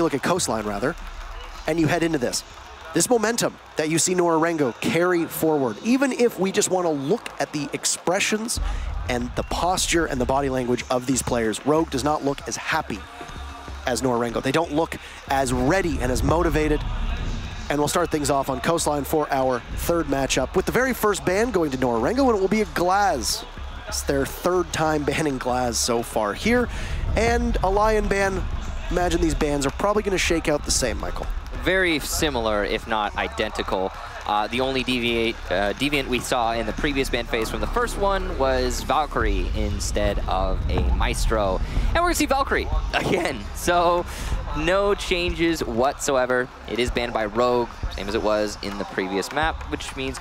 look at Coastline, rather, and you head into this. This momentum that you see Nora-Rengo carry forward, even if we just want to look at the expressions and the posture and the body language of these players, Rogue does not look as happy as Nora-Rengo. They don't look as ready and as motivated. And we'll start things off on Coastline for our third matchup with the very first ban going to Nora-Rengo, and it will be a Glaz. It's their third time banning Glaz so far here. And a Lion ban, imagine these bans are probably going to shake out the same, Michael. Very similar, if not identical. The only deviant we saw in the previous ban phase from the first one was Valkyrie instead of a Maestro. And we're going to see Valkyrie again. So no changes whatsoever. It is banned by Rogue, same as it was in the previous map, which means,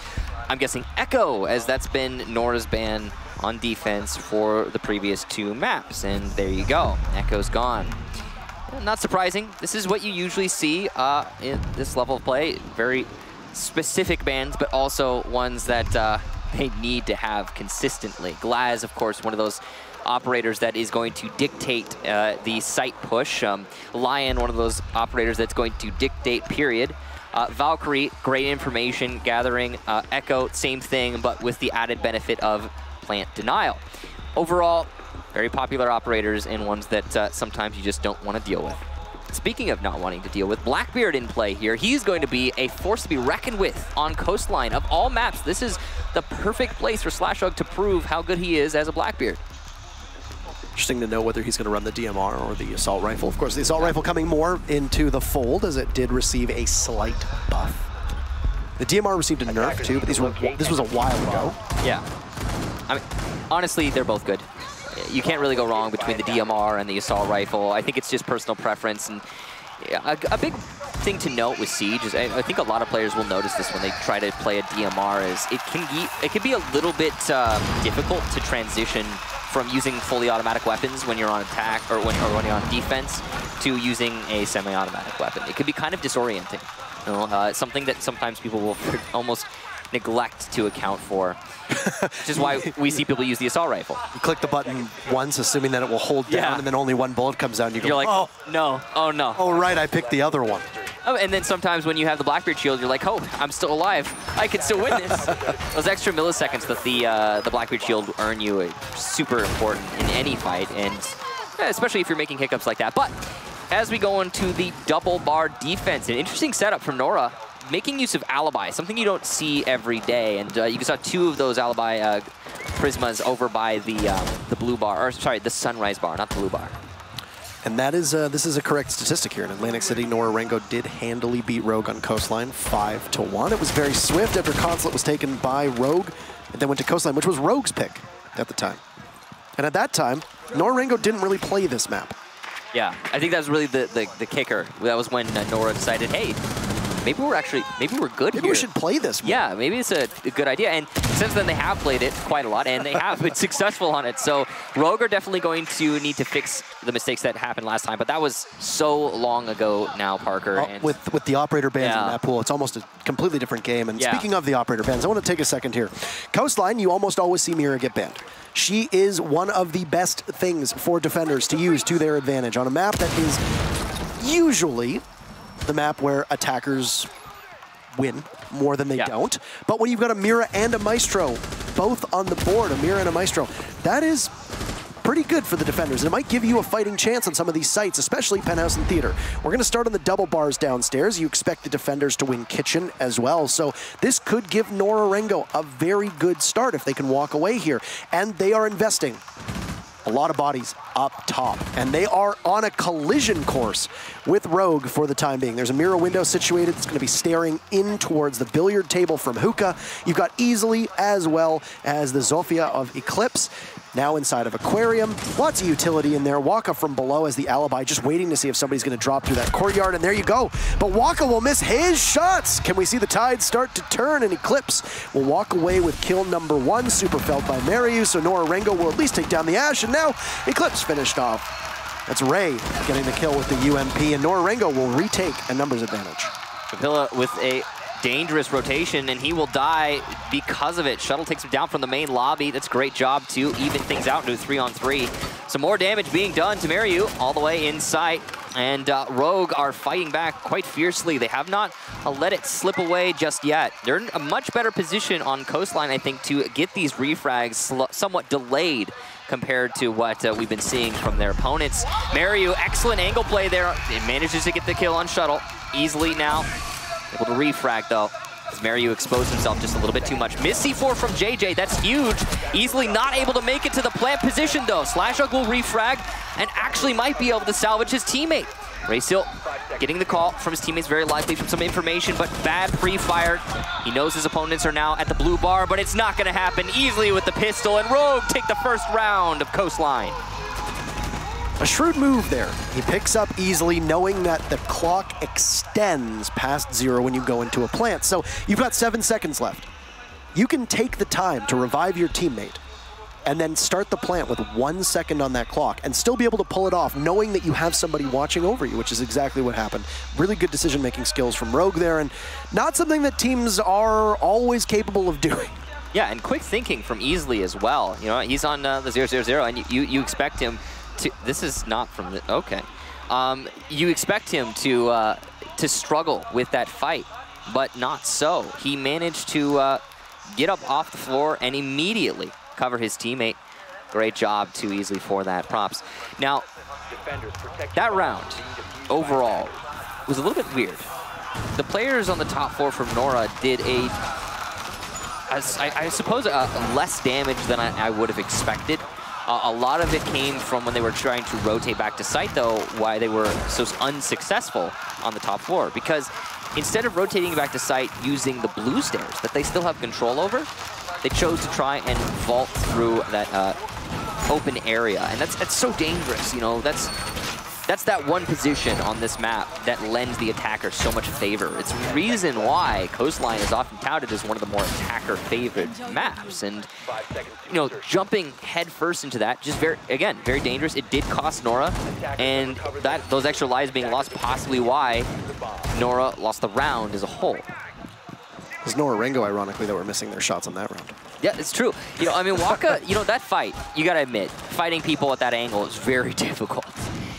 I'm guessing, Echo, as that's been Nora's ban on defense for the previous two maps. And there you go. Echo's gone. Not surprising. This is what you usually see in this level of play. Very specific bans, but also ones that they need to have consistently. Glaz, of course, one of those operators that is going to dictate the site push. Lion, one of those operators that's going to dictate period. Valkyrie, great information gathering. Echo, same thing, but with the added benefit of plant denial. Overall, very popular operators and ones that sometimes you just don't want to deal with. Speaking of not wanting to deal with, Blackbeard in play here. He's going to be a force to be reckoned with on Coastline. Of all maps, this is the perfect place for Slashhug to prove how good he is as a Blackbeard. Interesting to know whether he's going to run the DMR or the Assault Rifle. Of course, the Assault Rifle coming more into the fold as it did receive a slight buff. The DMR received a nerf too, but this was a while ago. Yeah. I mean, honestly, they're both good. You can't really go wrong between the DMR and the Assault Rifle. I think it's just personal preference. And a big thing to note with Siege is I think a lot of players will notice this when they try to play a DMR is it can be a little bit difficult to transition from using fully automatic weapons when you're on attack or when you're on defense to using a semi-automatic weapon. It can be kind of disorienting. You know, something that sometimes people will almost neglect to account for, which is why we see people use the Assault Rifle. You click the button once, assuming that it will hold down, and then only one bullet comes down. You're like, oh, no, oh, no. Oh, right, I picked the other one. Oh, and then sometimes when you have the Blackbeard shield, you're like, oh, I'm still alive. I can still win this. Those extra milliseconds that the Blackbeard shield will earn you are super important in any fight, and especially if you're making hiccups like that. But as we go into the double bar defense, an interesting setup from Nora, making use of Alibi, something you don't see every day. And you saw two of those Alibi Prismas over by the blue bar, or sorry, the Sunrise bar, not the blue bar. And that is, this is a correct statistic here. In Atlantic City, Nora-Rengo did handily beat Rogue on Coastline 5-1. It was very swift after Consulate was taken by Rogue, and then went to Coastline, which was Rogue's pick at the time. And at that time, Nora-Rengo didn't really play this map. Yeah, I think that was really the kicker. That was when Nora decided, hey, maybe we're good here. Maybe we should play this more. Yeah, maybe it's a good idea. And since then, they have played it quite a lot, and they have been successful on it. So Rogue are definitely going to need to fix the mistakes that happened last time. But that was so long ago now, Parker. And with the operator bans in that pool, it's almost a completely different game. And speaking of the operator bans, I want to take a second here. Coastline, you almost always see Mira get banned. She is one of the best things for defenders to use to their advantage on a map that is usually the map where attackers win more than they don't. But when you've got a Mira and a Maestro both on the board, a Mira and a Maestro, that is pretty good for the defenders. And it might give you a fighting chance on some of these sites, especially Penthouse and Theater. We're going to start on the double bars downstairs. You expect the defenders to win Kitchen as well. So this could give Nora-Rengo a very good start if they can walk away here. And they are investing a lot of bodies up top, and they are on a collision course with Rogue for the time being. There's a mirror window situated that's going to be staring in towards the billiard table from Hookah. You've got Easily as well as the Zofia of Eclipse. Now inside of Aquarium, lots of utility in there. Waka from below as the Alibi, just waiting to see if somebody's going to drop through that courtyard, and there you go. But Waka will miss his shots. Can we see the tide start to turn, and Eclipse will walk away with kill number 1, super felt by Mariu, so Nora-Rengo will at least take down the Ash, and now Eclipse finished off. That's Ray getting the kill with the UMP, and Nora-Rengo will retake a numbers advantage. Capilla with a dangerous rotation, and he will die because of it. Shuttle takes him down from the main lobby. That's a great job to even things out into a 3-on-3. Some more damage being done to Mariu all the way inside. And Rogue are fighting back quite fiercely. They have not let it slip away just yet. They're in a much better position on Coastline, I think, to get these refrags somewhat delayed compared to what we've been seeing from their opponents. Mario, excellent angle play there. It manages to get the kill on Shuttle easily now. Able to refrag, though, as Mario exposed himself just a little bit too much. Miss C4 from JJ, that's huge. Easily not able to make it to the plant position, though. Slashhug will refrag and actually might be able to salvage his teammate. Raysil getting the call from his teammates, very likely from some information, but bad pre-fire. He knows his opponents are now at the blue bar, but it's not going to happen easily with the pistol, and Rogue take the first round of Coastline. A shrewd move there. He picks up easily, knowing that the clock extends past 0 when you go into a plant. So you've got 7 seconds left. You can take the time to revive your teammate and then start the plant with 1 second on that clock and still be able to pull it off, knowing that you have somebody watching over you, which is exactly what happened. Really good decision-making skills from Rogue there, and not something that teams are always capable of doing. Yeah, and quick thinking from Easily as well. You know, he's on the 0-0-0, and you expect him to, this is not from the, okay. You expect him to struggle with that fight, but not so. He managed to get up off the floor and immediately cover his teammate. Great job too Easily for that. Props. Now, that round overall was a little bit weird. The players on the top 4 from Nora did I suppose less damage than I would have expected. A lot of it came from when they were trying to rotate back to site, though, why they were so unsuccessful on the top 4. Because instead of rotating back to site using the blue stairs that they still have control over, they chose to try and vault through that open area. And that's so dangerous, you know. That's that one position on this map that lends the attacker so much favor. It's the reason why Coastline is often touted as one of the more attacker-favored maps. And, you know, jumping headfirst into that, just very dangerous. It did cost Nora, and those extra lives being lost, possibly why Nora lost the round as a whole. It was Nora-Rengo, ironically, that were missing their shots on that round. Yeah, it's true. You know, I mean, Waka, you know, that fight, you gotta admit, fighting people at that angle is very difficult.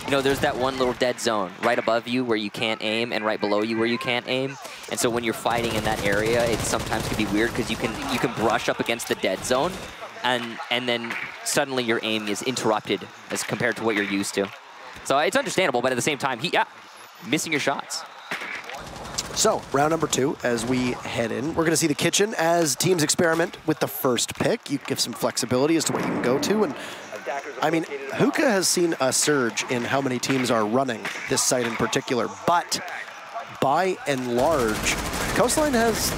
You know, there's that one little dead zone right above you where you can't aim and right below you where you can't aim. And so when you're fighting in that area, it sometimes can be weird because you can brush up against the dead zone and then suddenly your aim is interrupted as compared to what you're used to. So it's understandable, but at the same time, missing your shots. So, round number 2, as we head in, we're going to see the kitchen as teams experiment with the first pick. You give some flexibility as to what you can go to. And I mean, Hookah has seen a surge in how many teams are running this site in particular, but by and large, Coastline has,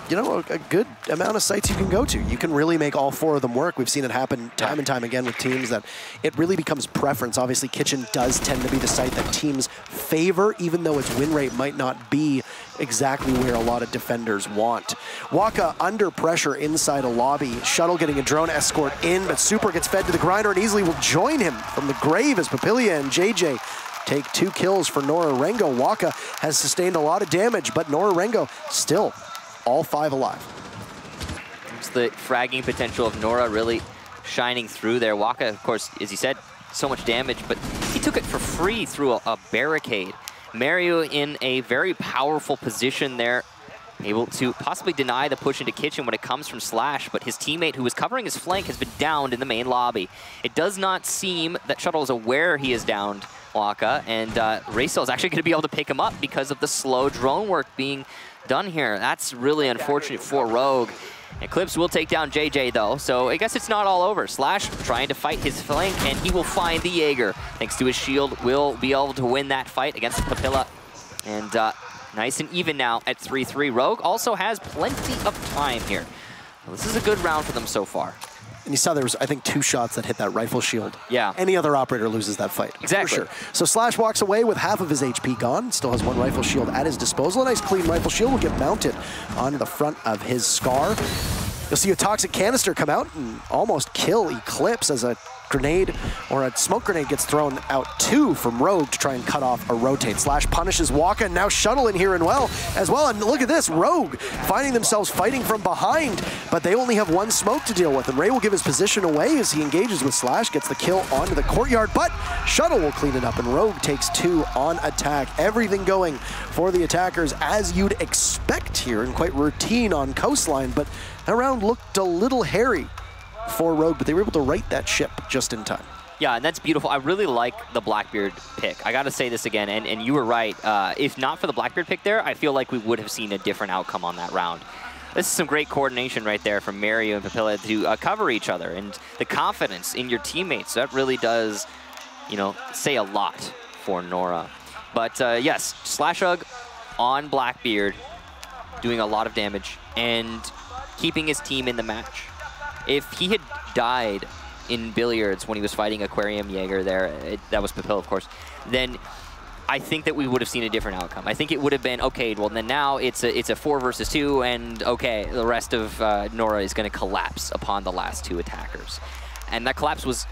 you know, a good amount of sites you can go to. You can really make all 4 of them work. We've seen it happen time and time again with teams that it really becomes preference. Obviously, Kitchen does tend to be the site that teams favor, even though its win rate might not be exactly where a lot of defenders want. Waka under pressure inside a lobby. Shuttle getting a drone escort in, but Super gets fed to the grinder and easily will join him from the grave as Papilia and JJ take 2 kills for Nora-Rengo. Waka has sustained a lot of damage, but Nora-Rengo still all 5 alive. It's the fragging potential of Nora really shining through there. Waka, of course, as you said, so much damage, but he took it for free through a barricade. Mario in a very powerful position there, able to possibly deny the push into Kitchen when it comes from Slash, but his teammate who was covering his flank has been downed in the main lobby. It does not seem that Shuttle is aware he is downed, Waka, and Raysil is actually going to be able to pick him up because of the slow drone work being done here. That's really unfortunate for Rogue. Eclipse will take down JJ though, so I guess it's not all over. Slash trying to fight his flank, and he will find the Jaeger. Thanks to his shield, will be able to win that fight against Papilla. And nice and even now at 3-3. Rogue also has plenty of time here. Well, this is a good round for them so far. And you saw there was, I think, 2 shots that hit that rifle shield. Yeah. Any other operator loses that fight. Exactly. For sure. So Slash walks away with half of his HP gone. Still has 1 rifle shield at his disposal. A nice clean rifle shield will get mounted onto the front of his Scar. You'll see a toxic canister come out and almost kill Eclipse as a grenade or a smoke grenade gets thrown out too from Rogue to try and cut off a rotate. Slash punishes Waka, and now Shuttle in here as well. And look at this, Rogue finding themselves fighting from behind, but they only have one smoke to deal with, and Ray will give his position away as he engages with Slash, gets the kill onto the courtyard, but Shuttle will clean it up, and Rogue takes 2 on attack. Everything going for the attackers as you'd expect here, and quite routine on Coastline, but that round looked a little hairy for Rogue, but they were able to right that ship just in time. Yeah, and that's beautiful. I really like the Blackbeard pick. I got to say this again, and you were right. If not for the Blackbeard pick there, I feel like we would have seen a different outcome on that round. This is some great coordination right there from Mario and Papilla to cover each other, and the confidence in your teammates. That really does, you know, say a lot for Nora. But yes, Slashug on Blackbeard, doing a lot of damage and keeping his team in the match. If he had died in Billiards when he was fighting Aquarium Jaeger there, that was Papilla, of course, then I think that we would have seen a different outcome. I think it would have been, okay, well then now it's a 4 versus 2, and okay, the rest of Nora is going to collapse upon the last 2 attackers. And that collapse was,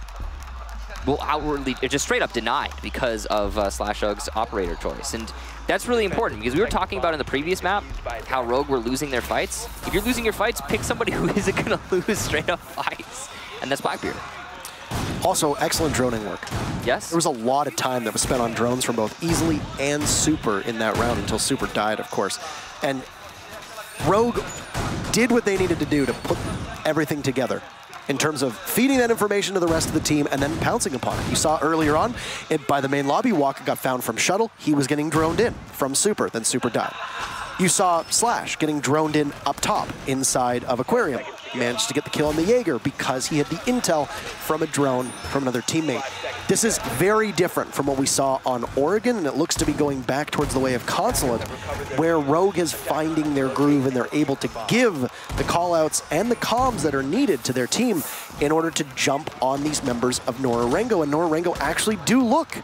well, outwardly, just straight up denied because of Slashug's operator choice. And that's really important, because we were talking about in the previous map how Rogue were losing their fights. If you're losing your fights, pick somebody who isn't going to lose straight up fights. And that's Blackbeard. Also, excellent droning work. Yes. There was a lot of time that was spent on drones from both Easily and Super in that round until Super died, of course. And Rogue did what they needed to do to put everything together in terms of feeding that information to the rest of the team and then pouncing upon it. You saw earlier on, by the main lobby, Waka got found from Shuttle. He was getting droned in from Super, then Super died. You saw Slash getting droned in up top inside of Aquarium. He managed to get the kill on the Jaeger because he had the intel from a drone from another teammate. This is very different from what we saw on Oregon, and it looks to be going back towards the way of Consulate, where Rogue is finding their groove and they're able to give the callouts and the comms that are needed to their team in order to jump on these members of Nora-Rengo, and Nora-Rengo actually do look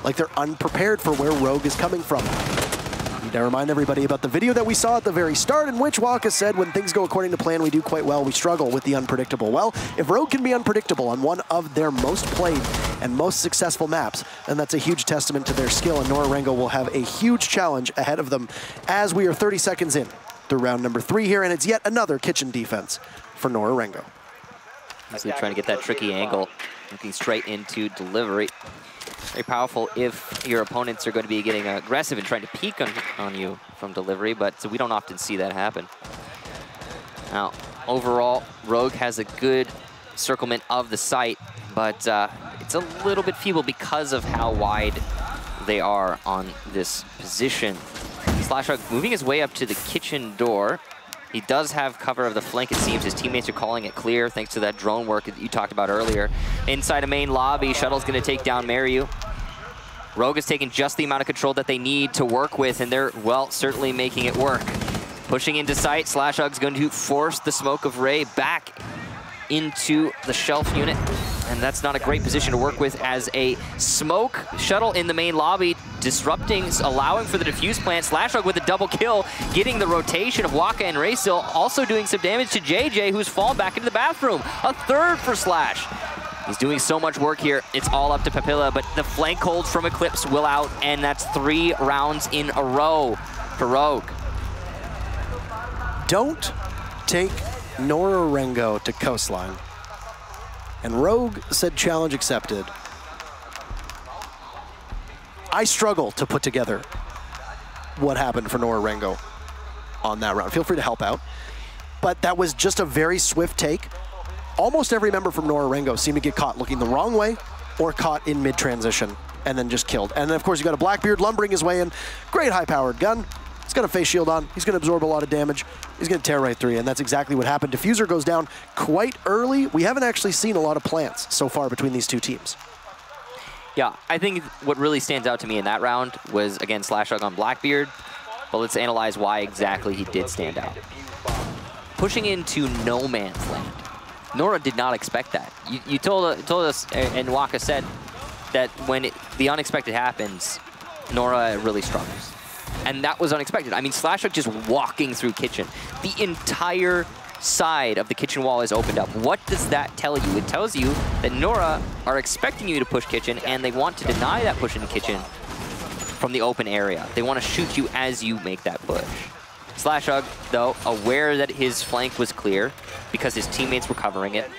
like they're unprepared for where Rogue is coming from. Need to remind everybody about the video that we saw at the very start, in which Waka said, when things go according to plan, we do quite well. We struggle with the unpredictable. Well, if Rogue can be unpredictable on one of their most played and most successful maps, then that's a huge testament to their skill, and Nora-Rengo will have a huge challenge ahead of them as we are 30 seconds in through round number 3 here, and it's yet another kitchen defense for Nora-Rengo. So trying to get that tricky angle, looking straight into delivery. Very powerful if your opponents are going to be getting aggressive and trying to peek on you from delivery, but so we don't often see that happen. Now, overall, Rogue has a good circlement of the site, but it's a little bit feeble because of how wide they are on this position. Slashug moving his way up to the kitchen door. He does have cover of the flank, it seems. His teammates are calling it clear thanks to that drone work that you talked about earlier. Inside a main lobby, Shuttle's going to take down Mariu. Rogue has taken just the amount of control that they need to work with, and they're, well, certainly making it work. Pushing into sight, Slashug's going to force the smoke of Ray back into the shelf unit, and that's not a great position to work with as a smoke shuttle in the main lobby, disrupting, allowing for the defuse plant. Slashug with a double kill, getting the rotation of Waka and Raysil, also doing some damage to JJ, who's fallen back into the bathroom. A third for Slash. He's doing so much work here. It's all up to Papilla, but the flank holds from Eclipse will out, and that's 3 rounds in a row for Rogue. Don't take Nora-Rengo to Coastline. And Rogue said challenge accepted. I struggle to put together what happened for Nora-Rengo on that round. Feel free to help out. But that was just a very swift take. Almost every member from Nora-Rengo seemed to get caught looking the wrong way or caught in mid-transition and then just killed. And then, of course, you got a Blackbeard lumbering his way in. Great high-powered gun. He's got a face shield on. He's going to absorb a lot of damage. He's going to tear right through, and that's exactly what happened. Diffuser goes down quite early. We haven't actually seen a lot of plants so far between these two teams. Yeah, I think what really stands out to me in that round was, again, Slashug on Blackbeard, but let's analyze why exactly he did stand out. Pushing into no man's land. Nora did not expect that. You told us, and Waka said, that when the unexpected happens, Nora really struggles. And that was unexpected. I mean, Slashug just walking through kitchen. The entire side of the kitchen wall is opened up. What does that tell you? It tells you that Nora are expecting you to push kitchen, and they want to deny that push into kitchen from the open area. They want to shoot you as you make that push. Slashug, though, aware that his flank was clear because his teammates were covering it,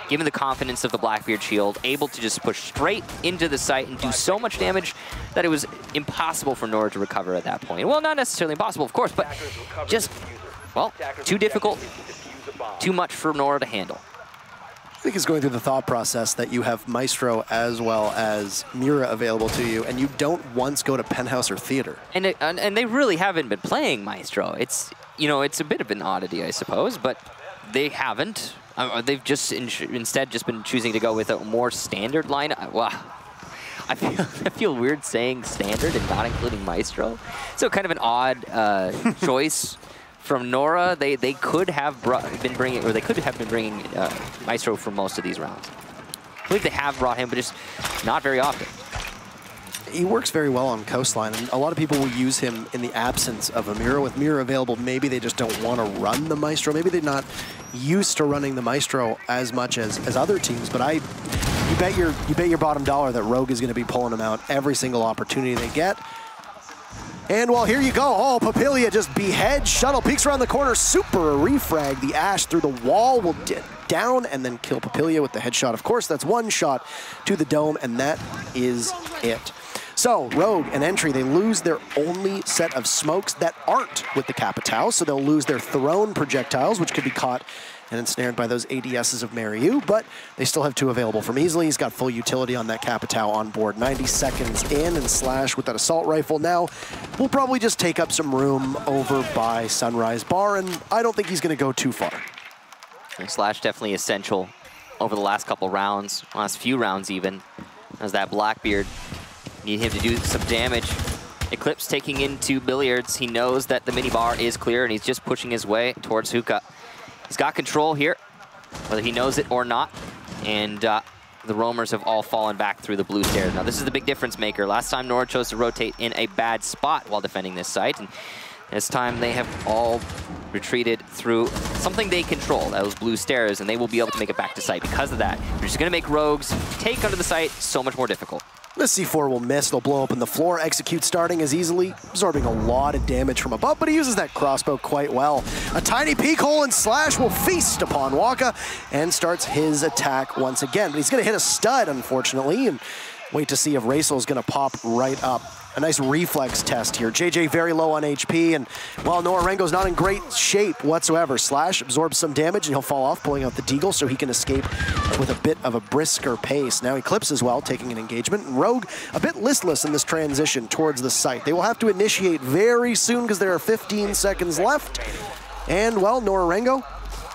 given the confidence of the Blackbeard shield, able to just push straight into the site and do so much damage that it was impossible for Nora to recover at that point. Well, not necessarily impossible, of course, but just, well, too difficult, too much for Nora to handle. I think it's going through the thought process that you have Maestro as well as Mira available to you, and you don't once go to Penthouse or Theater. And they really haven't been playing Maestro. It's, you know, it's a bit of an oddity, I suppose, but they haven't. They've just instead just been choosing to go with a more standard lineup. Wow. I feel weird saying standard and not including Maestro. So kind of an odd choice from Nora. They could have been bringing Maestro for most of these rounds. I believe they have brought him, but just not very often. He works very well on Coastline, and a lot of people will use him in the absence of a Mira. With Mira available, maybe they just don't want to run the Maestro. Maybe they're not used to running the Maestro as much as other teams, but you bet your bottom dollar that Rogue is going to be pulling him out every single opportunity they get. And well, here you go. Oh, Papilia just beheads. Shuttle peeks around the corner. Super refrag. The Ash through the wall will down and then kill Papilia with the headshot. Of course, that's one shot to the dome, and that is it. So, Rogue and Entry, they lose their only set of smokes that aren't with the Capitao, so they'll lose their thrown projectiles, which could be caught and ensnared by those ADSs of Mariu, but they still have two available from Easily. He's got full utility on that Capitao on board. 90 seconds in, and Slash with that assault rifle now will probably just take up some room over by Sunrise Bar, and I don't think he's going to go too far. And Slash definitely essential over the last couple rounds, last few rounds even, as that Blackbeard. Need him to do some damage. Eclipse taking into Billiards. He knows that the minibar is clear, and he's just pushing his way towards Hookah. He's got control here, whether he knows it or not. And the roamers have all fallen back through the blue stairs. Now, this is the big difference maker. Last time, Nora chose to rotate in a bad spot while defending this site. And this time, they have all retreated through something they control, those blue stairs, and they will be able to make it back to site because of that. They're just going to make Rogues take under the site so much more difficult. The C4 will miss, they'll blow open the floor, Execute starting as Easily, absorbing a lot of damage from above, but he uses that crossbow quite well. A tiny peek hole, and Slash will feast upon Waka and starts his attack once again. But he's going to hit a stud, unfortunately, and wait to see if Raisel is going to pop right up. A nice reflex test here. JJ very low on HP, and while Nora-Rengo's not in great shape whatsoever, Slash absorbs some damage, and he'll fall off, pulling out the Deagle so he can escape with a bit of a brisker pace. Now Eclipse as well, taking an engagement, and Rogue a bit listless in this transition towards the site. They will have to initiate very soon because there are 15 seconds left, and well, Nora-Rengo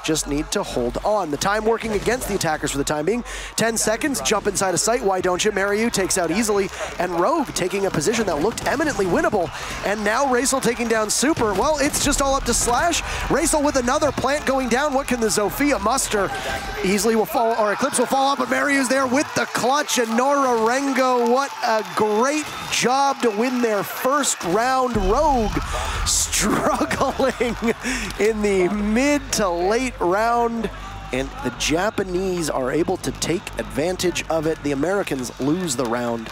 just need to hold on. The time working against the attackers for the time being. 10 seconds, jump inside a site, why don't you? Mariu takes out Easily, and Rogue taking a position that looked eminently winnable. And now Raisel taking down Super. Well, it's just all up to Slash. Raisel with another plant going down. What can the Zofia muster? Easily will fall, or Eclipse will fall off, but Mariu's there with the clutch, and Nora-Rengo, what a great job to win their first round. Rogue struggling in the mid to late round, and the Japanese are able to take advantage of it. The Americans lose the round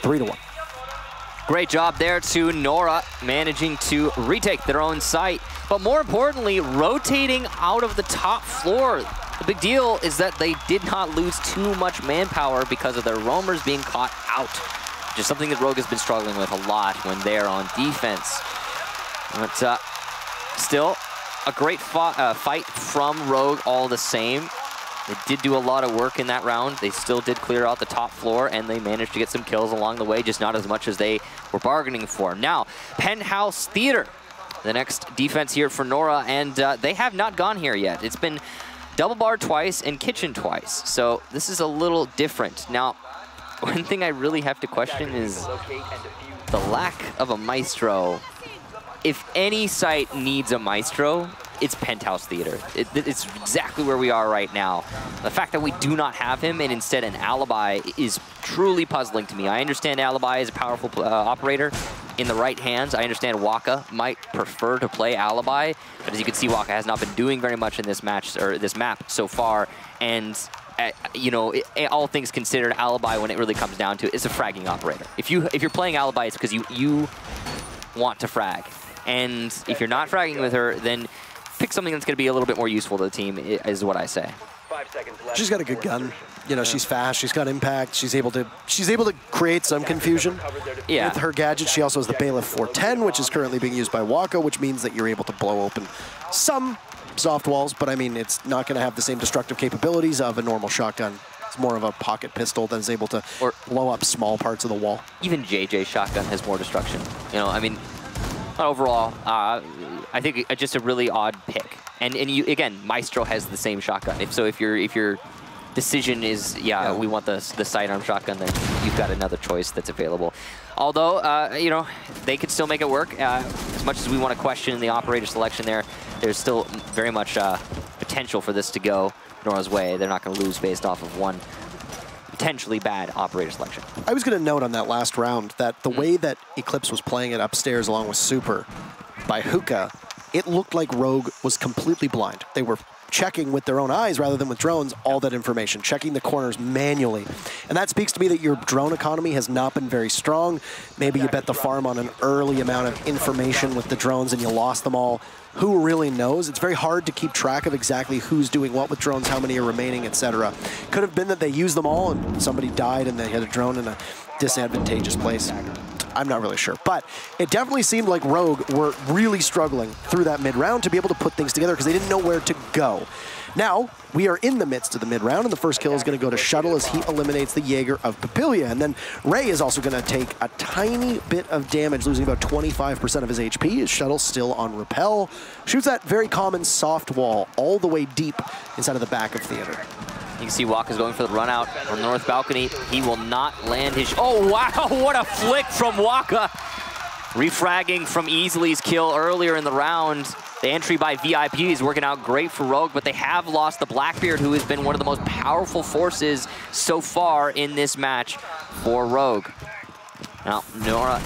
3-1. Great job there to Nora, managing to retake their own site, but more importantly, rotating out of the top floor. The big deal is that they did not lose too much manpower because of their roamers being caught out, which is something that Rogue has been struggling with a lot when they're on defense. But still, a great fight from Rogue all the same. They did do a lot of work in that round. They still did clear out the top floor, and they managed to get some kills along the way, just not as much as they were bargaining for. Now, Penthouse Theater, the next defense here for Nora, and they have not gone here yet. It's been double bar twice and kitchen twice, so this is a little different. Now, one thing I really have to question is the lack of a Maestro. If any site needs a Maestro, it's Penthouse Theater. It's exactly where we are right now. The fact that we do not have him and instead an Alibi is truly puzzling to me. I understand Alibi is a powerful operator, in the right hands, I understand Waka might prefer to play Alibi, but as you can see, Waka has not been doing very much in this match, or this map so far, and you know, all things considered, Alibi, when it really comes down to it, is a fragging operator. If you're playing Alibi, it's because you want to frag, and if you're not fragging with her, then pick something that's going to be a little bit more useful to the team, is what I say. 5 seconds left. She's got a good gun. You know, she's fast, she's got impact, she's able to create some confusion with her gadget. She also has the Bailiff 410, which is currently being used by Waka, which means that you're able to blow open some soft walls, but I mean, it's not going to have the same destructive capabilities of a normal shotgun. It's more of a pocket pistol that is able to blow up small parts of the wall. Even JJ's shotgun has more destruction. You know, I mean, overall, I think just a really odd pick. And you, again, Maestro has the same shotgun. If your decision is, we want the sidearm shotgun, then you've got another choice that's available. Although, you know, they could still make it work. As much as we want to question the operator selection there's still very much potential for this to go Nora's way. They're not going to lose based off of one potentially bad operator selection. I was going to note on that last round that the way that Eclipse was playing it upstairs along with Super by Hookah, it looked like Rogue was completely blind. They were checking with their own eyes rather than with drones all that information, checking the corners manually. And that speaks to me that your drone economy has not been very strong. Maybe you bet the farm on an early amount of information with the drones and you lost them all. Who really knows? It's very hard to keep track of exactly who's doing what with drones, how many are remaining, etc. Could have been that they used them all and somebody died and they had a drone in a disadvantageous place. I'm not really sure, but it definitely seemed like Rogue were really struggling through that mid-round to be able to put things together because they didn't know where to go. Now, we are in the midst of the mid-round, and the first kill is going to go to Shuttle as he eliminates the Jaeger of Papillia. And then Ray is also going to take a tiny bit of damage, losing about 25% of his HP. His Shuttle's still on Repel. Shoots that very common soft wall all the way deep inside of the back of Theater. You can see Waka's going for the run out on the north balcony. He will not land his... Oh, wow, what a flick from Waka. Refragging from Easily kill earlier in the round. The entry by VIP is working out great for Rogue, but they have lost the Blackbeard, who has been one of the most powerful forces so far in this match for Rogue. Now, Nora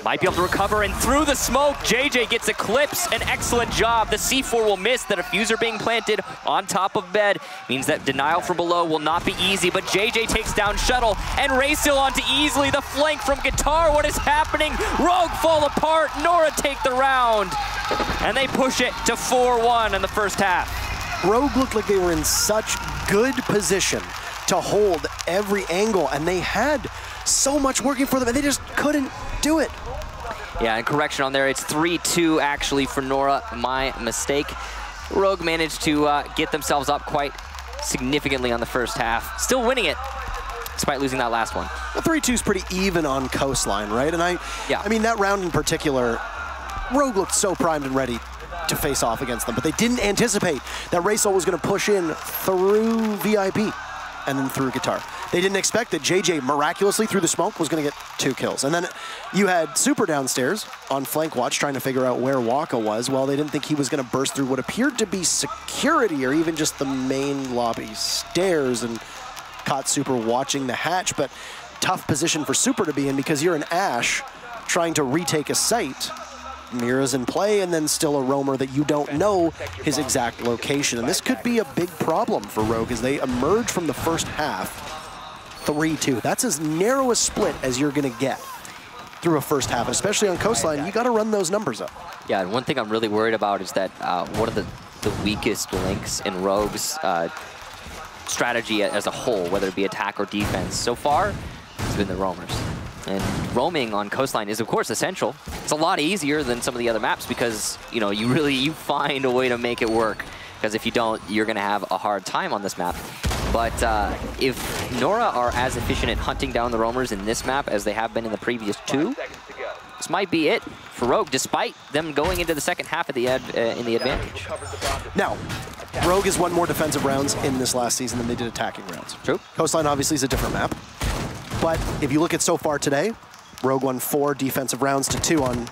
might be able to recover, and through the smoke, JJ gets Eclipse. An excellent job. The C4 will miss. The diffuser being planted on top of bed means that denial from below will not be easy, but JJ takes down Shuttle, and Raysil onto Easily. The flank from Guitar. What is happening? Rogue fall apart. Nora take the round, and they push it to 4-1 in the first half. Rogue looked like they were in such good position to hold every angle, and they had so much working for them, and they just couldn't do it. Yeah, and correction on there, it's 3-2 actually for Nora, my mistake. Rogue managed to get themselves up quite significantly on the first half, still winning it, despite losing that last one. The 3-2 is pretty even on Coastline, right? And I mean, that round in particular, Rogue looked so primed and ready to face off against them, but they didn't anticipate that Raysoul was going to push in through VIP and then through Guitar. They didn't expect that JJ miraculously through the smoke was going to get 2 kills. And then you had Super downstairs on flank watch trying to figure out where Waka was. Well, they didn't think he was going to burst through what appeared to be security or even just the main lobby stairs, and caught Super watching the hatch. But tough position for Super to be in because you're an Ash trying to retake a site. Mira's in play, and then still a roamer that you don't know his exact location. And this could be a big problem for Rogue as they emerge from the first half 3-2. That's as narrow a split as you're going to get through a first half, especially on Coastline. You got to run those numbers up. Yeah, and one thing I'm really worried about is that one of the weakest links in Rogue's strategy as a whole, whether it be attack or defense, so far has been the roamers. And roaming on Coastline is, of course, essential. It's a lot easier than some of the other maps because, you know, you find a way to make it work. Because if you don't, you're going to have a hard time on this map. But if Nora are as efficient at hunting down the roamers in this map as they have been in the previous 2, this might be it for Rogue, despite them going into the second half of the in the advantage. Now, Rogue has won more defensive rounds in this last season than they did attacking rounds. True. Coastline obviously is a different map. But if you look at so far today, Rogue won 4 defensive rounds to 2 on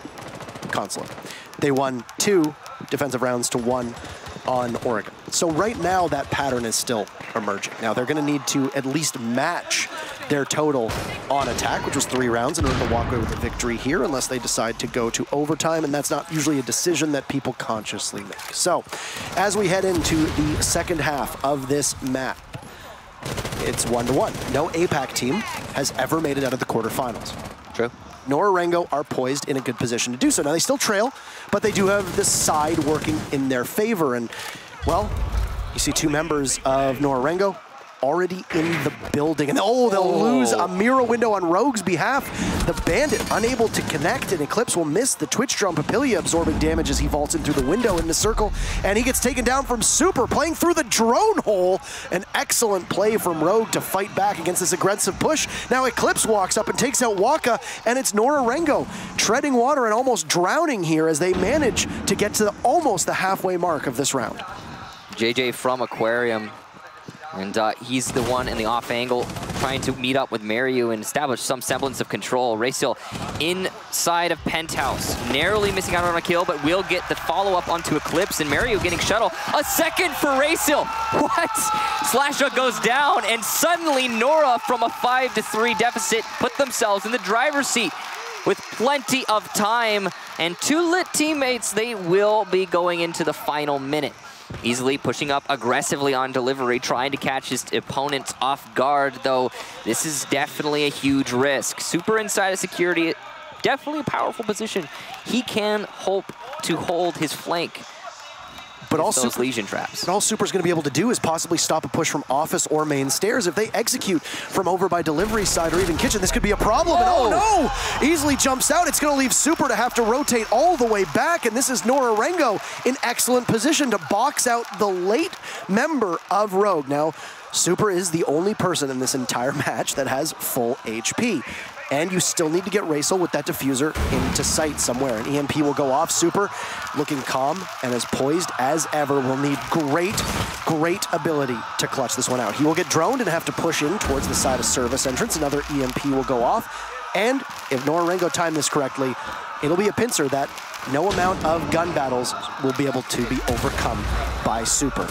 Consulate. They won 2 defensive rounds to 1 on Oregon. So right now, that pattern is still emerging. Now, they're going to need to at least match their total on attack, which was 3 rounds, in order to walk away with a victory here, unless they decide to go to overtime, and that's not usually a decision that people consciously make. So, as we head into the second half of this map, it's 1-1. No APAC team has ever made it out of the quarterfinals. True. Nora-Rengo are poised in a good position to do so. Now, they still trail, but they do have the side working in their favor. And, well, you see 2 members of Nora-Rengo already in the building. And, they'll lose a mirror window on Rogue's behalf. The Bandit unable to connect, and Eclipse will miss the Twitch Drum. Papilia absorbing damage as he vaults in through the window in the circle, and he gets taken down from Super, playing through the drone hole. An excellent play from Rogue to fight back against this aggressive push. Now Eclipse walks up and takes out Waka, and it's Nora-Rengo treading water and almost drowning here as they manage to get to almost the halfway mark of this round. JJ from Aquarium. And he's the one in the off angle trying to meet up with Mario and establish some semblance of control. Raysil inside of Penthouse, narrowly missing out on a kill, but will get the follow-up onto Eclipse, and Mario getting shuttle. A second for Raysil. What? Slashdot goes down, and suddenly Nora, from a 5-3 deficit, put themselves in the driver's seat with plenty of time. And 2 lit teammates, they will be going into the final minute. Easily pushing up aggressively on delivery, trying to catch his opponents off guard, though this is definitely a huge risk. Super inside of security, definitely a powerful position. He can hope to hold his flank. But all Legion traps. All Super's going to be able to do is possibly stop a push from office or main stairs. If they execute from over by delivery side or even kitchen, this could be a problem. And oh no! Easily jumps out. It's going to leave Super to have to rotate all the way back. And this is Nora-Rengo in excellent position to box out the late member of Rogue. Now, Super is the only person in this entire match that has full HP. And you still need to get Raysil with that diffuser into sight somewhere. An EMP will go off. Super looking calm and as poised as ever. Will need great ability to clutch this one out. He will get droned and have to push in towards the side of service entrance. Another EMP will go off. And if Nora-Rengo timed this correctly, it'll be a pincer that no amount of gun battles will be able to be overcome by Super.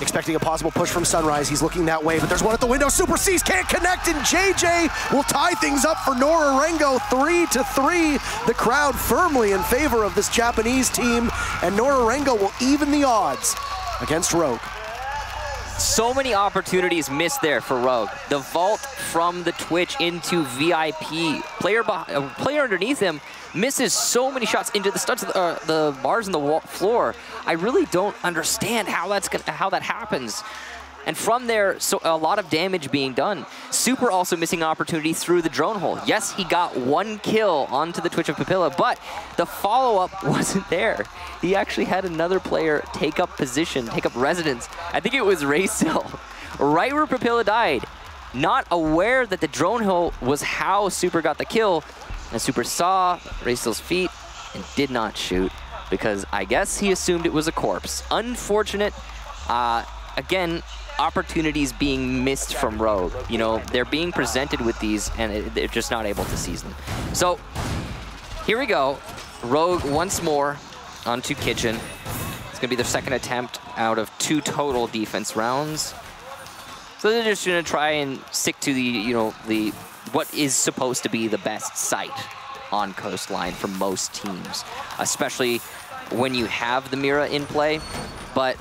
Expecting a possible push from Sunrise. He's looking that way, but there's one at the window. Super C's can't connect, and JJ will tie things up for Nora-Rengo. 3-3. The crowd firmly in favor of this Japanese team, and Nora-Rengo will even the odds against Rogue. So many opportunities missed there for Rogue. The vault from the Twitch into VIP. Player underneath him misses so many shots into the studs of the bars in the floor. I really don't understand how that happens. And from there, so a lot of damage being done. Super also missing opportunity through the drone hole. Yes, he got 1 kill onto the Twitch of Papilla, but the follow-up wasn't there. He actually had another player take up position, take up residence. I think it was Raysil, right where Papilla died. Not aware that the drone hole was how Super got the kill. And Super saw Raysil's feet and did not shoot because I guess he assumed it was a corpse. Unfortunate. Again, opportunities being missed from Rogue. You know, they're being presented with these and they're just not able to seize them. So here we go. Rogue once more onto Kitchen. It's gonna be their second attempt out of 2 total defense rounds. So they're just gonna try and stick to the, what is supposed to be the best site on Coastline for most teams, especially when you have the Mira in play. But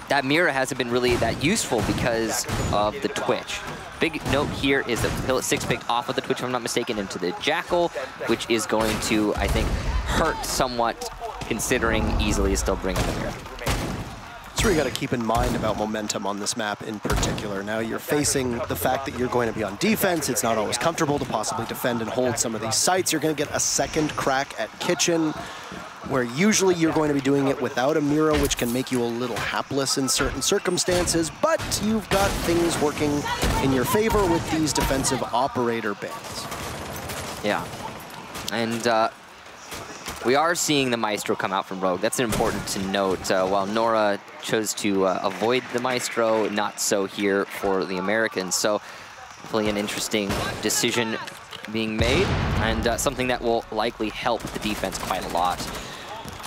that Mira hasn't been really that useful because of the Twitch. Big note here is that Papilla 6 picked off of the Twitch, if I'm not mistaken, into the Jackal, which is going to, I think, hurt somewhat, considering easily is still bringing the Mira. That's what you got to keep in mind about momentum on this map in particular. Now you're facing the fact that you're going to be on defense. It's not always comfortable to possibly defend and hold some of these sites. You're going to get a second crack at Kitchen, where usually you're going to be doing it without a Mira, which can make you a little hapless in certain circumstances, but you've got things working in your favor with these defensive operator bans. Yeah, and we are seeing the Maestro come out from Rogue. That's important to note. While Nora chose to avoid the Maestro, not so here for the Americans. So hopefully an interesting decision being made, and something that will likely help the defense quite a lot.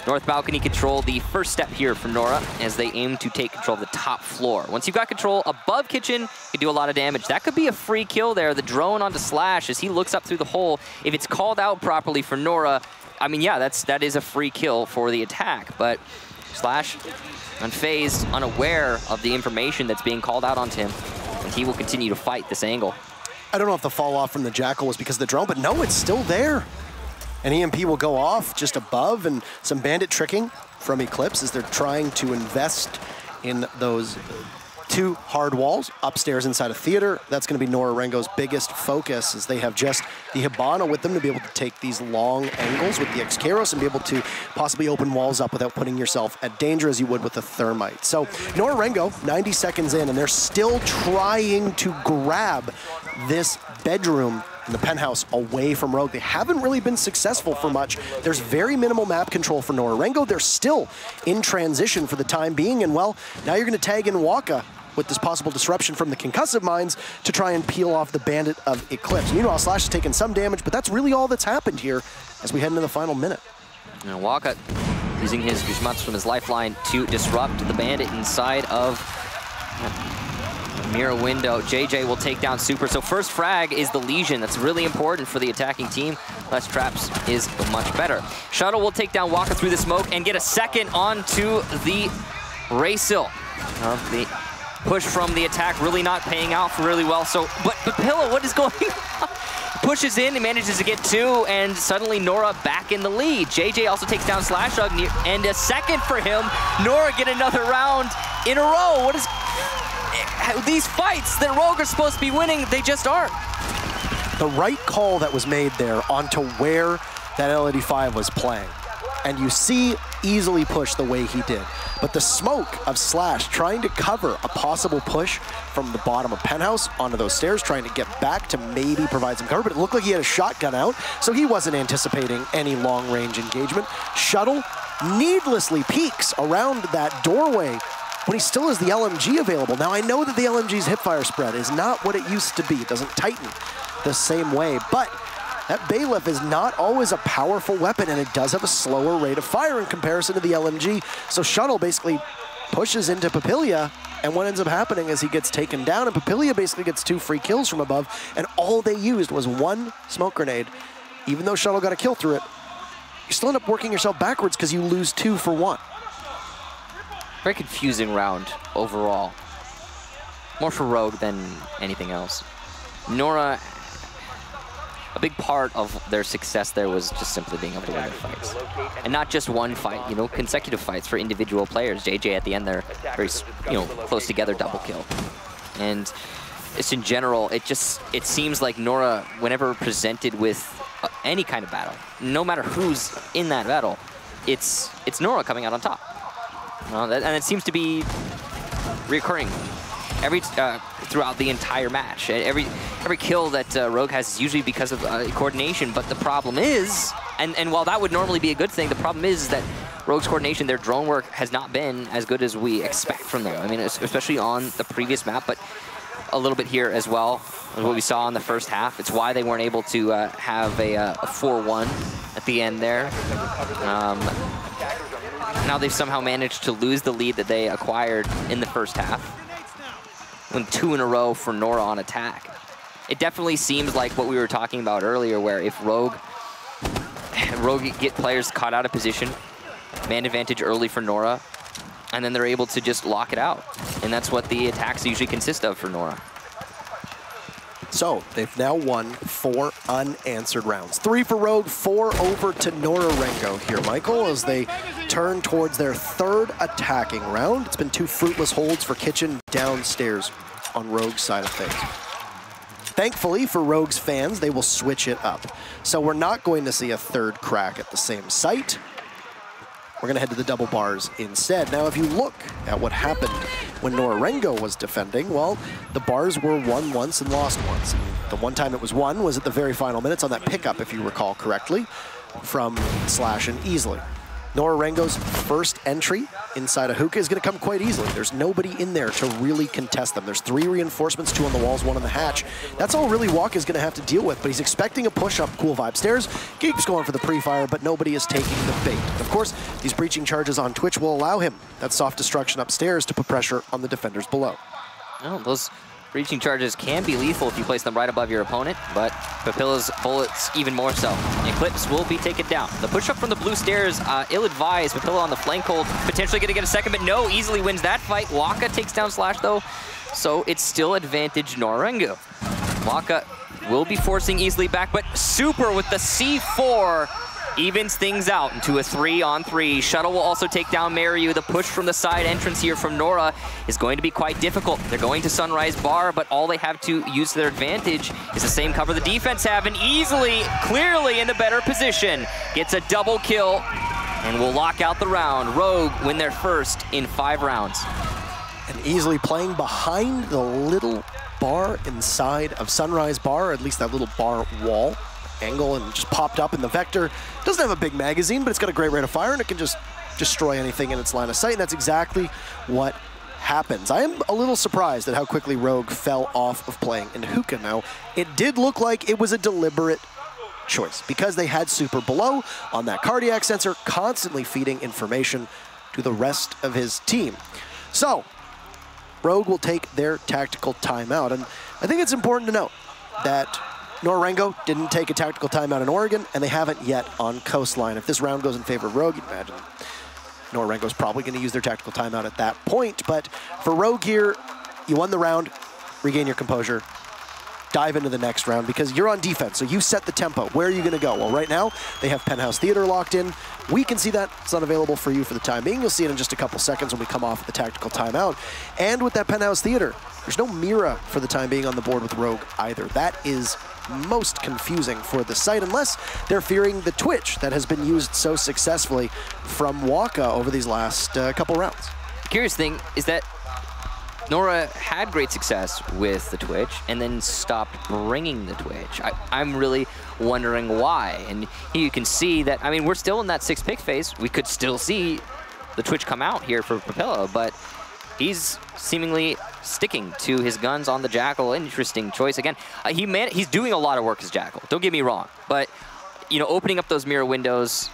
North balcony control, the first step here for Nora as they aim to take control of the top floor. Once you've got control above kitchen, you can do a lot of damage. That could be a free kill there. The drone onto Slash as he looks up through the hole. If it's called out properly for Nora, I mean, yeah, that is a free kill for the attack. But Slash, unfazed, unaware of the information that's being called out onto him, and he will continue to fight this angle. I don't know if the fall off from the Jackal was because of the drone, but no, it's still there. An EMP will go off just above, and some bandit tricking from Eclipse as they're trying to invest in those two hard walls upstairs inside a theater. That's going to be Nora-Rengo's biggest focus, as they have just the Hibana with them to be able to take these long angles with the X-Karos and be able to possibly open walls up without putting yourself at danger as you would with a thermite. So Nora-Rengo, 90 seconds in, and they're still trying to grab this bedroom in the penthouse away from Rogue. They haven't really been successful for much. There's very minimal map control for Nora-Rengo. They're still in transition for the time being, and well, now you're going to tag in Waka with this possible disruption from the concussive mines to try and peel off the bandit of Eclipse. Meanwhile, Slash has taken some damage, but that's really all that's happened here as we head into the final minute. And Waka using his Guzmats from his lifeline to disrupt the bandit inside of mirror window. JJ will take down Super. So first frag is the Legion. That's really important for the attacking team. Less traps is much better. Shuttle will take down Waka through the smoke and get a second onto the Raysil. The push from the attack really not paying out for really well. So, but Pillow, what is going on? Pushes in and manages to get two, and suddenly Nora back in the lead. JJ also takes down Slashug, and a second for him. Nora get another round in a row. What is these fights that Rogue are supposed to be winning? They just aren't. The right call that was made there onto where that L85 was playing, and you see easily push the way he did. But the smoke of Slash trying to cover a possible push from the bottom of Penthouse onto those stairs, trying to get back to maybe provide some cover, but it looked like he had a shotgun out, so he wasn't anticipating any long-range engagement. Shuttle needlessly peeks around that doorway when he still has the LMG available. Now, I know that the LMG's hipfire spread is not what it used to be. It doesn't tighten the same way, but that Bailiff is not always a powerful weapon, and it does have a slower rate of fire in comparison to the LMG. So Shuttle basically pushes into Papilia, and what ends up happening is he gets taken down, and Papilia basically gets 2 free kills from above, and all they used was 1 smoke grenade. Even though Shuttle got a kill through it, you still end up working yourself backwards because you lose 2 for 1. Very confusing round overall. More for Rogue than anything else. Nora, a big part of their success there was just simply being able to win their fights. And not just one fight, you know, consecutive fights for individual players. JJ at the end there, very, you know, close together double kill. And just in general, it seems like Nora, whenever presented with any kind of battle, no matter who's in that battle, it's Nora coming out on top. And it seems to be recurring throughout the entire match. Every kill that Rogue has is usually because of coordination, but the problem is, and while that would normally be a good thing, the problem is that Rogue's coordination, their drone work has not been as good as we expect from them. I mean, especially on the previous map, but a little bit here as well, what we saw in the first half. It's why they weren't able to have a 4-1 at the end there. Now they've somehow managed to lose the lead that they acquired in the first half. And 2 in a row for Nora on attack. It definitely seems like what we were talking about earlier, where if Rogue get players caught out of position, man advantage early for Nora, and then they're able to just lock it out. And that's what the attacks usually consist of for Nora. So they've now won 4 unanswered rounds. 3 for Rogue, 4 over to Nora-Rengo here, Michael, as they turn towards their 3rd attacking round. It's been 2 fruitless holds for Kitchen downstairs on Rogue's side of things. Thankfully for Rogue's fans, they will switch it up. So we're not going to see a 3rd crack at the same site. We're going to head to the double bars instead. Now, if you look at what happened when Nora-Rengo was defending, well, the bars were won once and lost once. The one time it was won was at the very final minutes on that pickup, if you recall correctly, from Slash and Easley. Nora-Rengo's first entry inside a hookah is going to come quite easily. There's nobody in there to really contest them. There's 3 reinforcements, 2 on the walls, 1 on the hatch. That's all really Waka's going to have to deal with, but he's expecting a push-up, cool vibe stairs, keeps going for the pre-fire, but nobody is taking the bait. Of course, these breaching charges on Twitch will allow him that soft destruction upstairs to put pressure on the defenders below. Oh, those breaching charges can be lethal if you place them right above your opponent, but Papilla's bullets even more so. Eclipse will be taken down. The push-up from the blue stairs, ill-advised. Papilla on the flank hold, potentially going to get a second, but no, easily wins that fight. Waka takes down Slash, though, so it's still advantage Nora-Rengo. Waka will be forcing easily back, but Super with the C4 evens things out into a 3-on-3. Shuttle will also take down Mariu. The push from the side entrance here from Nora is going to be quite difficult. They're going to Sunrise Bar, but all they have to use to their advantage is the same cover the defense have, and easily, clearly in the better position, gets a double kill and will lock out the round. Rogue win their first in 5 rounds. And easily playing behind the little bar inside of Sunrise Bar, or at least that little bar wall angle, and just popped up in the Vector. Doesn't have a big magazine, but it's got a great rate of fire, and it can just destroy anything in its line of sight, and that's exactly what happens. I am a little surprised at how quickly Rogue fell off of playing in hookah. Now, it did look like it was a deliberate choice, because they had Super below on that cardiac sensor, constantly feeding information to the rest of his team. So, Rogue will take their tactical timeout, and I think it's important to note that Nora-Rengo didn't take a tactical timeout in Oregon, and they haven't yet on Coastline. If this round goes in favor of Rogue, you'd imagine Nora-Rengo's probably going to use their tactical timeout at that point. But for Rogue here, you won the round, regain your composure, dive into the next round, because you're on defense, so you set the tempo. Where are you going to go? Well, right now, they have Penthouse Theater locked in. We can see that. It's not available for you for the time being. You'll see it in just a couple seconds when we come off the tactical timeout. And with that Penthouse Theater, there's no Mira for the time being on the board with Rogue either. That is most confusing for the site, unless they're fearing the Twitch that has been used so successfully from Waka over these last couple rounds. Curious thing is that Nora had great success with the Twitch and then stopped bringing the Twitch. I'm really wondering why. And here you can see that, I mean, we're still in that 6-pick phase. We could still see the Twitch come out here for Papilla, but he's seemingly sticking to his guns on the Jackal. Interesting choice. Again, he's doing a lot of work as Jackal, don't get me wrong. But, you know, opening up those mirror windows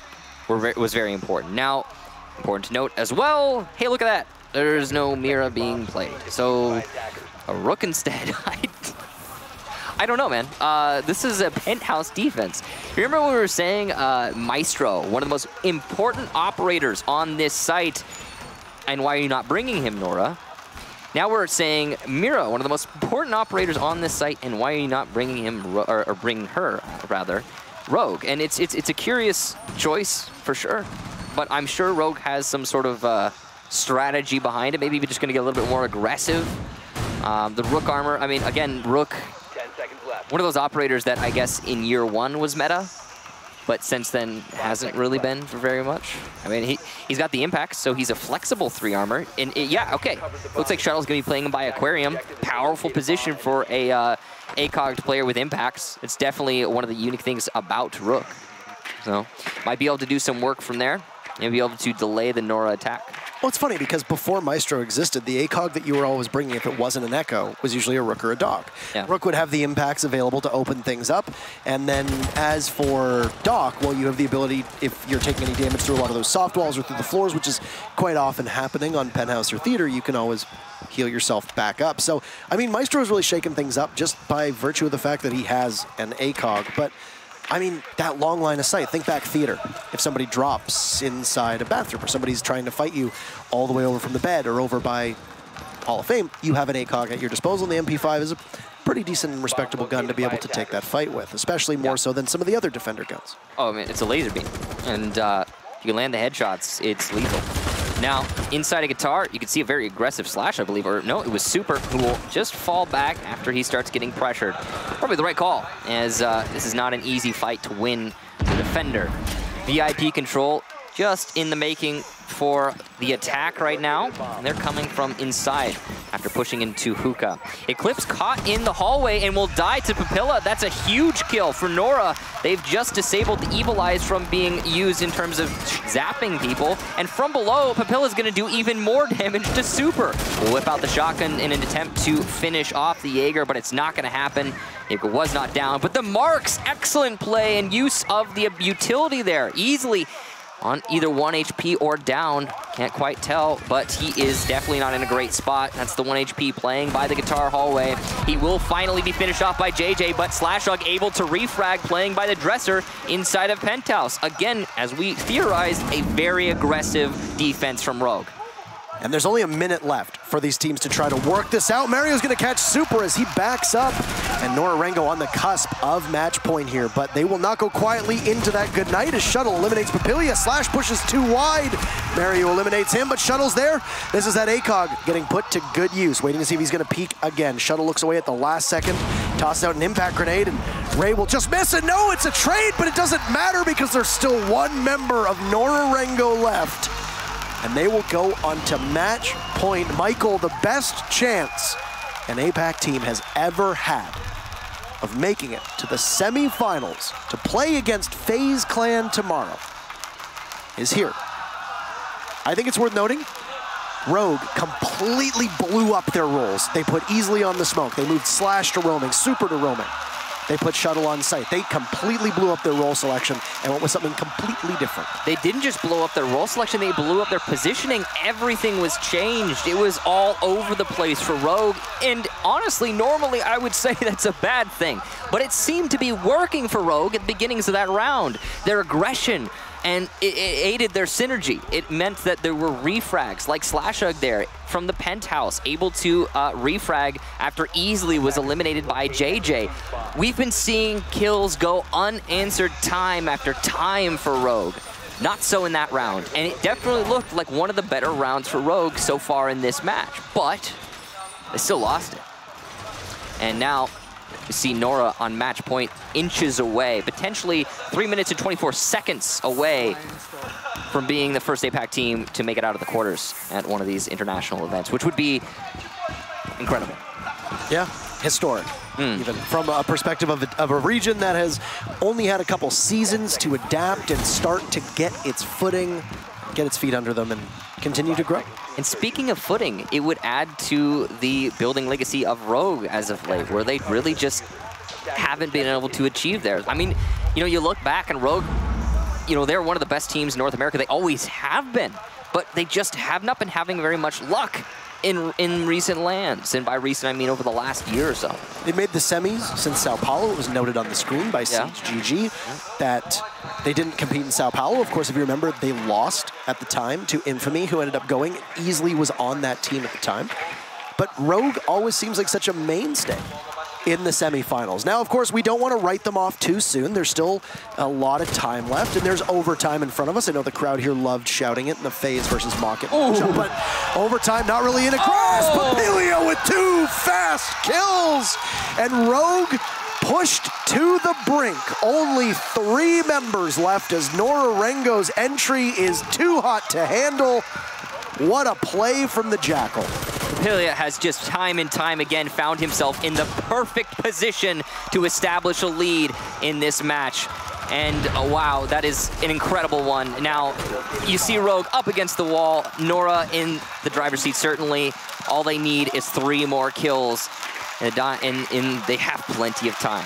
was very important. Now, important to note as well, hey, look at that. There's no Mira being played. So, a Rook instead. I don't know, man. This is a Penthouse defense. Remember when we were saying Maestro, one of the most important operators on this site, and why are you not bringing him, Nora? Now we're saying Mira, one of the most important operators on this site, and why are you not bringing him, or bringing her, rather, Rogue? And it's a curious choice, for sure. But I'm sure Rogue has some sort of strategy behind it. Maybe we're just going to get a little bit more aggressive. The Rook armor, I mean, again, Rook, 10 seconds left. one of those operators that I guess in year 1 was meta, but since then hasn't really been for very much. I mean, he's got the impacts, so he's a flexible 3 armor. And yeah, okay, looks like Shuttle's going to be playing him by Aquarium. Powerful position for a ACOG player with impacts. It's definitely one of the unique things about Rook. So might be able to do some work from there and be able to delay the Nora attack. Well, it's funny because before Maestro existed, the ACOG that you were always bringing, if it wasn't an Echo, was usually a Rook or a Doc. Yeah. Rook would have the impacts available to open things up, and then as for Doc, well, you have the ability, if you're taking any damage through a lot of those soft walls or through the floors, which is quite often happening on Penthouse or Theater, you can always heal yourself back up. So, I mean, Maestro is really shaking things up just by virtue of the fact that he has an ACOG, but I mean, that long line of sight, think back Theater. If somebody drops inside a bathroom or somebody's trying to fight you all the way over from the bed or over by Hall of Fame, you have an ACOG at your disposal, and the MP5 is a pretty decent and respectable gun to be able to take that fight with, especially more so than some of the other Defender guns. Oh, man, it's a laser beam. And if you land the headshots, it's lethal. Now, inside a guitar, you can see a very aggressive Slash, I believe, or no, it was Super, who will just fall back after he starts getting pressured. Probably the right call, as this is not an easy fight to win the Defender. VIP control just in the making for the attack right now. And they're coming from inside after pushing into Hookah. Eclipse caught in the hallway and will die to Papilla. That's a huge kill for Nora. They've just disabled the Evil Eyes from being used in terms of zapping people. And from below, Papilla's gonna do even more damage to Super. We'll whip out the shotgun in an attempt to finish off the Jaeger, but it's not gonna happen. Jaeger was not down, but the marks, excellent play and use of the utility there. Easily on either 1 HP or down. Can't quite tell, but he is definitely not in a great spot. That's the 1 HP playing by the guitar hallway. He will finally be finished off by JJ, but Slashog able to refrag, playing by the dresser inside of Penthouse. Again, as we theorized, a very aggressive defense from Rogue. And there's only a minute left for these teams to try to work this out. Mario's gonna catch Super as he backs up, and Nora-Rengo on the cusp of match point here, but they will not go quietly into that good night as Shuttle eliminates Papilia. Slash pushes too wide. Mario eliminates him, but Shuttle's there. This is that ACOG getting put to good use, waiting to see if he's gonna peek again. Shuttle looks away at the last second, tosses out an impact grenade, and Ray will just miss it. No, it's a trade, but it doesn't matter because there's still one member of Nora-Rengo left. And they will go on to match point. Michael, the best chance an APAC team has ever had of making it to the semifinals to play against FaZe Clan tomorrow is here. I think it's worth noting, Rogue completely blew up their roles. They put Easily on the smoke. They moved Slash to roaming, Super to roaming. They put Shuttle on site. They completely blew up their role selection and went with something completely different. They didn't just blow up their role selection, they blew up their positioning. Everything was changed. It was all over the place for Rogue. And honestly, normally I would say that's a bad thing. But it seemed to be working for Rogue at the beginnings of that round. Their aggression, and it aided their synergy. It meant that there were refrags, like Slashug there, from the Penthouse, able to refrag after Easily was eliminated by JJ. We've been seeing kills go unanswered time after time for Rogue. Not so in that round, and it definitely looked like one of the better rounds for Rogue so far in this match, but they still lost it. And now, you see Nora on match point, inches away, potentially 3 minutes and 24 seconds away from being the first APAC team to make it out of the quarters at one of these international events, which would be incredible. Yeah, historic. Even from a perspective of a region that has only had a couple seasons to adapt and start to get its footing, get its feet under them, and continue to grow. And speaking of footing, it would add to the building legacy of Rogue as of late, where they really just haven't been able to achieve theirs. I mean, you know, you look back and Rogue, you know, they're one of the best teams in North America. They always have been, but they just have not been having very much luck in recent lands. And by recent, I mean over the last year or so. They made the semis since Sao Paulo. It was noted on the screen by CGG that they didn't compete in Sao Paulo. Of course, if you remember, they lost at the time to Infamy, who ended up going. Easily was on that team at the time. But Rogue always seems like such a mainstay in the semifinals. Now, of course, we don't want to write them off too soon. There's still a lot of time left, and there's overtime in front of us. I know the crowd here loved shouting it in the FaZe versus Mocket matchup, but overtime not really in a grasp. Papilia with 2 fast kills, and Rogue pushed to the brink. Only 3 members left as Nora-Rengo's entry is too hot to handle. What a play from the Jackal. Papilia has just time and time again found himself in the perfect position to establish a lead in this match. And wow, that is an incredible one. Now, you see Rogue up against the wall, Nora in the driver's seat certainly. All they need is 3 more kills, and they have plenty of time.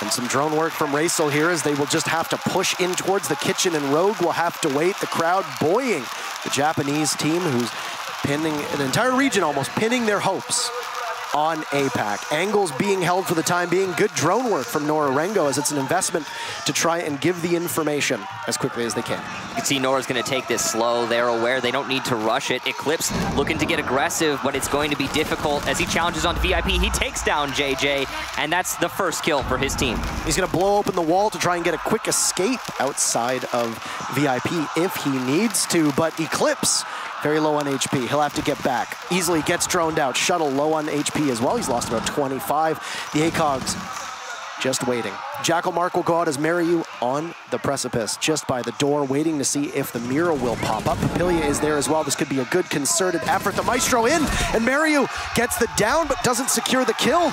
And some drone work from Raisel here as they will just have to push in towards the kitchen, and Rogue will have to wait. The crowd buoying the Japanese team, who's pinning an entire region, almost pinning their hopes on APAC. Angles being held for the time being. Good drone work from Nora-Rengo as it's an investment to try and give the information as quickly as they can. You can see Nora's going to take this slow. They're aware they don't need to rush it. Eclipse looking to get aggressive, but it's going to be difficult as he challenges on VIP. He takes down JJ, and that's the first kill for his team. He's going to blow open the wall to try and get a quick escape outside of VIP if he needs to, but Eclipse very low on HP. He'll have to get back. Easily gets droned out. Shuttle low on HP as well. He's lost about 25. The ACOGs just waiting. Jackal Mark will go out as Mariu on the precipice, just by the door, waiting to see if the mural will pop up. Papillia is there as well. This could be a good concerted effort. The Maestro in, and Mariu gets the down, but doesn't secure the kill.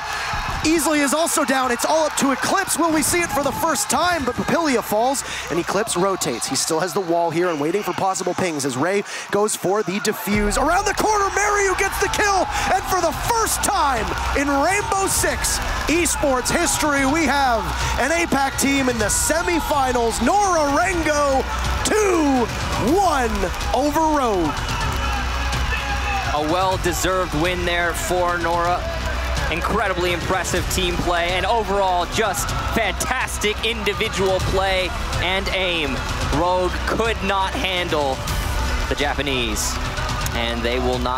Easily is also down. It's all up to Eclipse. Will we see it for the first time? But Papillia falls, and Eclipse rotates. He still has the wall here and waiting for possible pings as Ray goes for the defuse. Around the corner, Mariu gets the kill, and for the first time in Rainbow6 esports history, we have an APAC team in the semifinals. Nora-Rengo 2-1 over Rogue. A well-deserved win there for Nora. Incredibly impressive team play, and overall just fantastic individual play and aim. Rogue could not handle the Japanese, and they will not